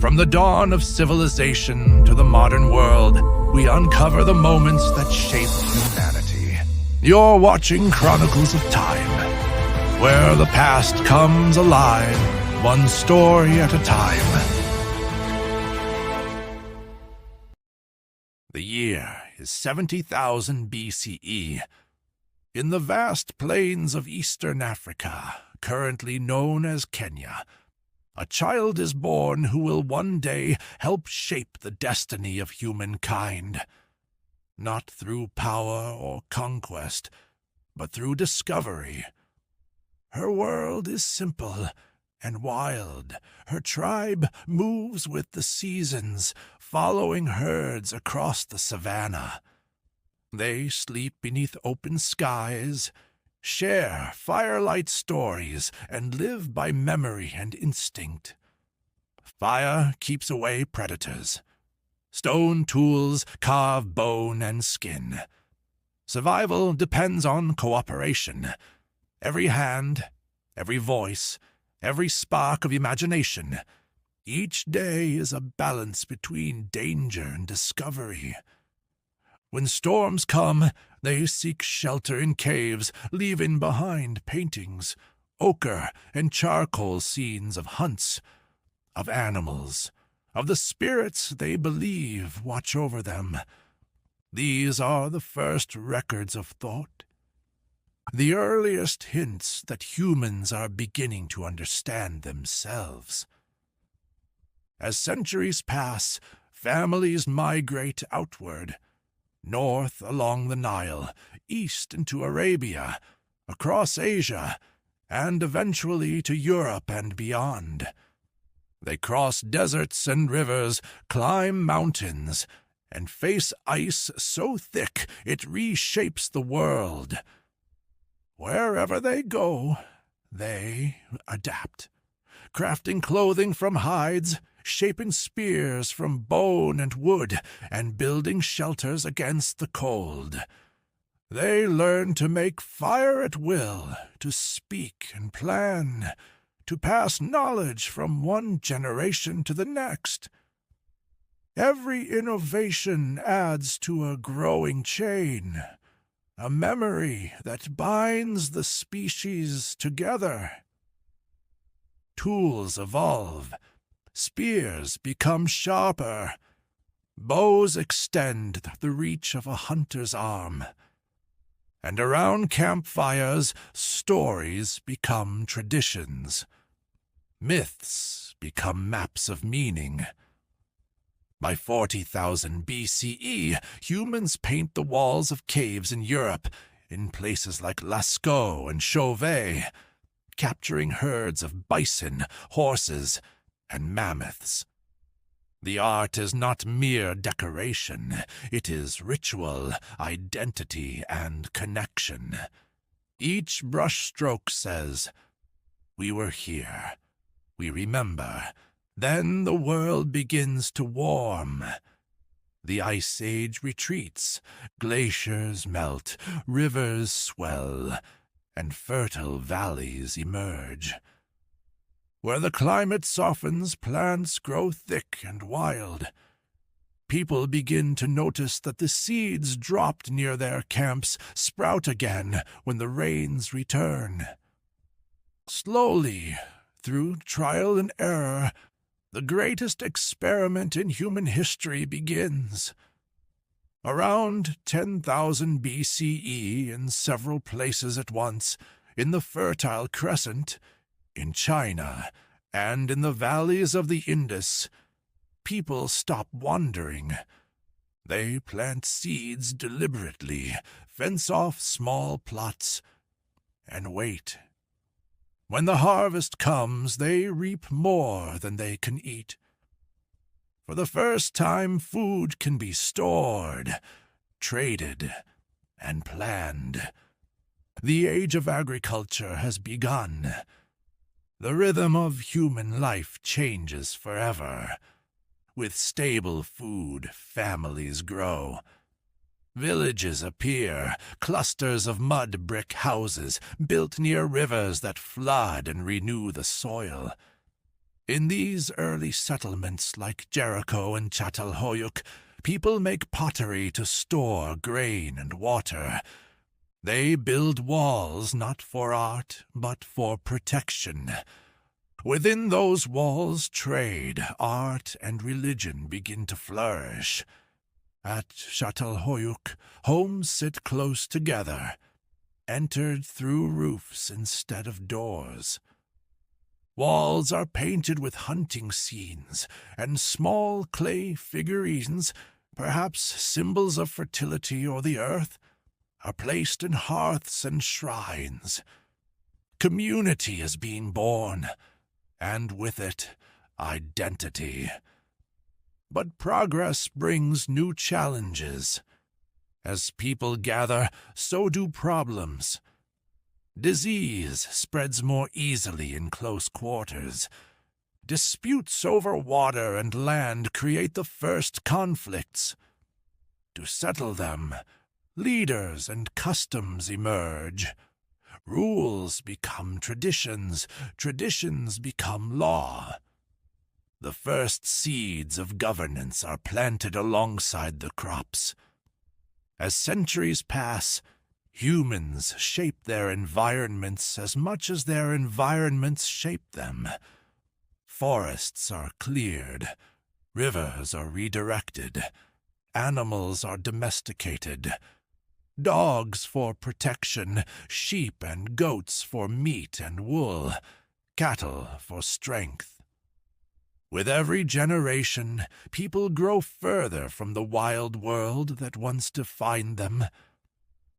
From the dawn of civilization to the modern world, we uncover the moments that shaped humanity. You're watching Chronicles of Time, where the past comes alive, one story at a time. The year is 70,000 BCE. In the vast plains of eastern Africa, currently known as Kenya, a child is born who will one day help shape the destiny of humankind. Not through power or conquest, but through discovery. Her world is simple and wild. Her tribe moves with the seasons, following herds across the savannah. They sleep beneath open skies, share firelight stories, and live by memory and instinct. Fire keeps away predators. Stone tools carve bone and skin. Survival depends on cooperation. Every hand, every voice, every spark of imagination. Each day is a balance between danger and discovery. When storms come, they seek shelter in caves, leaving behind paintings, ochre and charcoal scenes of hunts, of animals, of the spirits they believe watch over them. These are the first records of thought, the earliest hints that humans are beginning to understand themselves. As centuries pass, families migrate outward, north along the Nile, east into Arabia, across Asia, and eventually to Europe and beyond. They cross deserts and rivers, climb mountains, and face ice so thick it reshapes the world. Wherever they go, they adapt, crafting clothing from hides, shaping spears from bone and wood, and building shelters against the cold. They learn to make fire at will, to speak and plan, to pass knowledge from one generation to the next. Every innovation adds to a growing chain, a memory that binds the species together. Tools evolve. Spears become sharper. Bows extend the reach of a hunter's arm. And around campfires, stories become traditions. Myths become maps of meaning. By 40,000 BCE, humans paint the walls of caves in Europe, in places like Lascaux and Chauvet, capturing herds of bison, horses, and mammoths. The art is not mere decoration. It is ritual, identity, and connection. Each brushstroke says, "We were here. We remember." Then the world begins to warm. The ice age retreats, glaciers melt, rivers swell, and fertile valleys emerge. Where the climate softens, plants grow thick and wild. People begin to notice that the seeds dropped near their camps sprout again when the rains return. Slowly, through trial and error, the greatest experiment in human history begins. Around 10,000 BCE, in several places at once, in the Fertile Crescent, in China, and in the valleys of the Indus, people stop wandering. They plant seeds deliberately, fence off small plots, and wait. When the harvest comes, they reap more than they can eat. For the first time, food can be stored, traded, and planned. The age of agriculture has begun. The rhythm of human life changes forever. With stable food, families grow. Villages appear, clusters of mud brick houses built near rivers that flood and renew the soil. In these early settlements like Jericho and Chatto, people make pottery to store grain and water. They build walls not for art, but for protection. Within those walls, trade, art, and religion begin to flourish. At Chatto, homes sit close together, entered through roofs instead of doors. Walls are painted with hunting scenes, and small clay figurines, perhaps symbols of fertility or the earth, are placed in hearths and shrines. Community is being born, and with it, identity. But progress brings new challenges. As people gather, so do problems. Disease spreads more easily in close quarters. Disputes over water and land create the first conflicts. To settle them, leaders and customs emerge. Rules become traditions, traditions become law. The first seeds of governance are planted alongside the crops. As centuries pass, humans shape their environments as much as their environments shape them. Forests are cleared, rivers are redirected, animals are domesticated. Dogs for protection, sheep and goats for meat and wool, cattle for strength. With every generation, people grow further from the wild world that once defined them.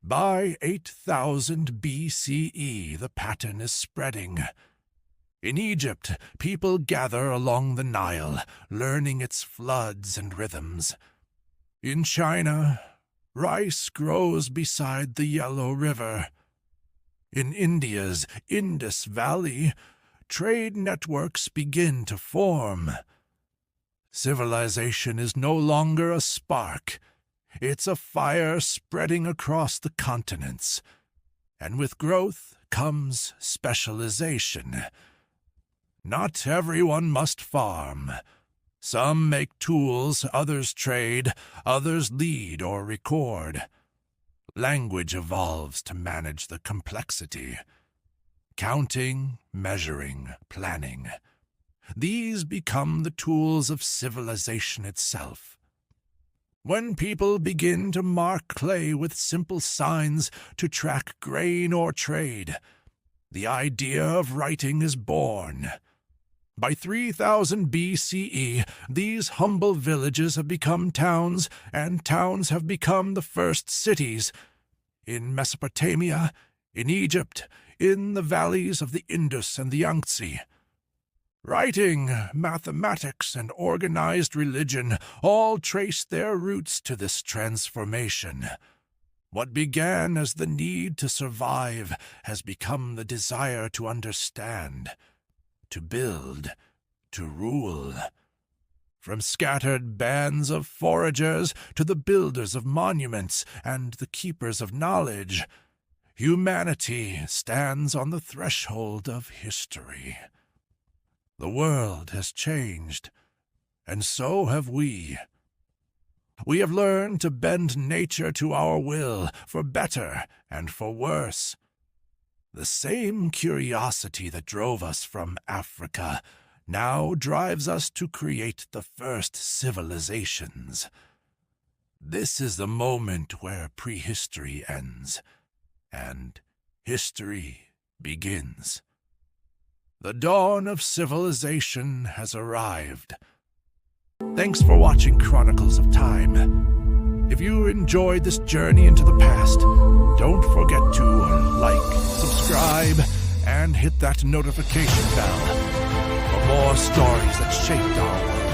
By 8000 BCE, the pattern is spreading. In Egypt, people gather along the Nile, learning its floods and rhythms. In China, rice grows beside the Yellow River. In India's Indus Valley, trade networks begin to form. Civilization is no longer a spark. It's a fire spreading across the continents. And with growth comes specialization. Not everyone must farm. Some make tools, others trade, others lead or record. Language evolves to manage the complexity. Counting, measuring, planning. These become the tools of civilization itself. When people begin to mark clay with simple signs to track grain or trade, the idea of writing is born. By 3000 BCE, these humble villages have become towns, and towns have become the first cities. In Mesopotamia, in Egypt, in the valleys of the Indus and the Yangtze. Writing, mathematics, and organized religion all trace their roots to this transformation. What began as the need to survive has become the desire to understand, to build, to rule. From scattered bands of foragers to the builders of monuments and the keepers of knowledge, humanity stands on the threshold of history. The world has changed, and so have we. We have learned to bend nature to our will, for better and for worse. The same curiosity that drove us from Africa now drives us to create the first civilizations. This is the moment where prehistory ends, and history begins. The dawn of civilization has arrived. Thanks for watching Chronicles of Time. If you enjoyed this journey into the past, don't forget to like, subscribe, and hit that notification bell for more stories that shaped our world.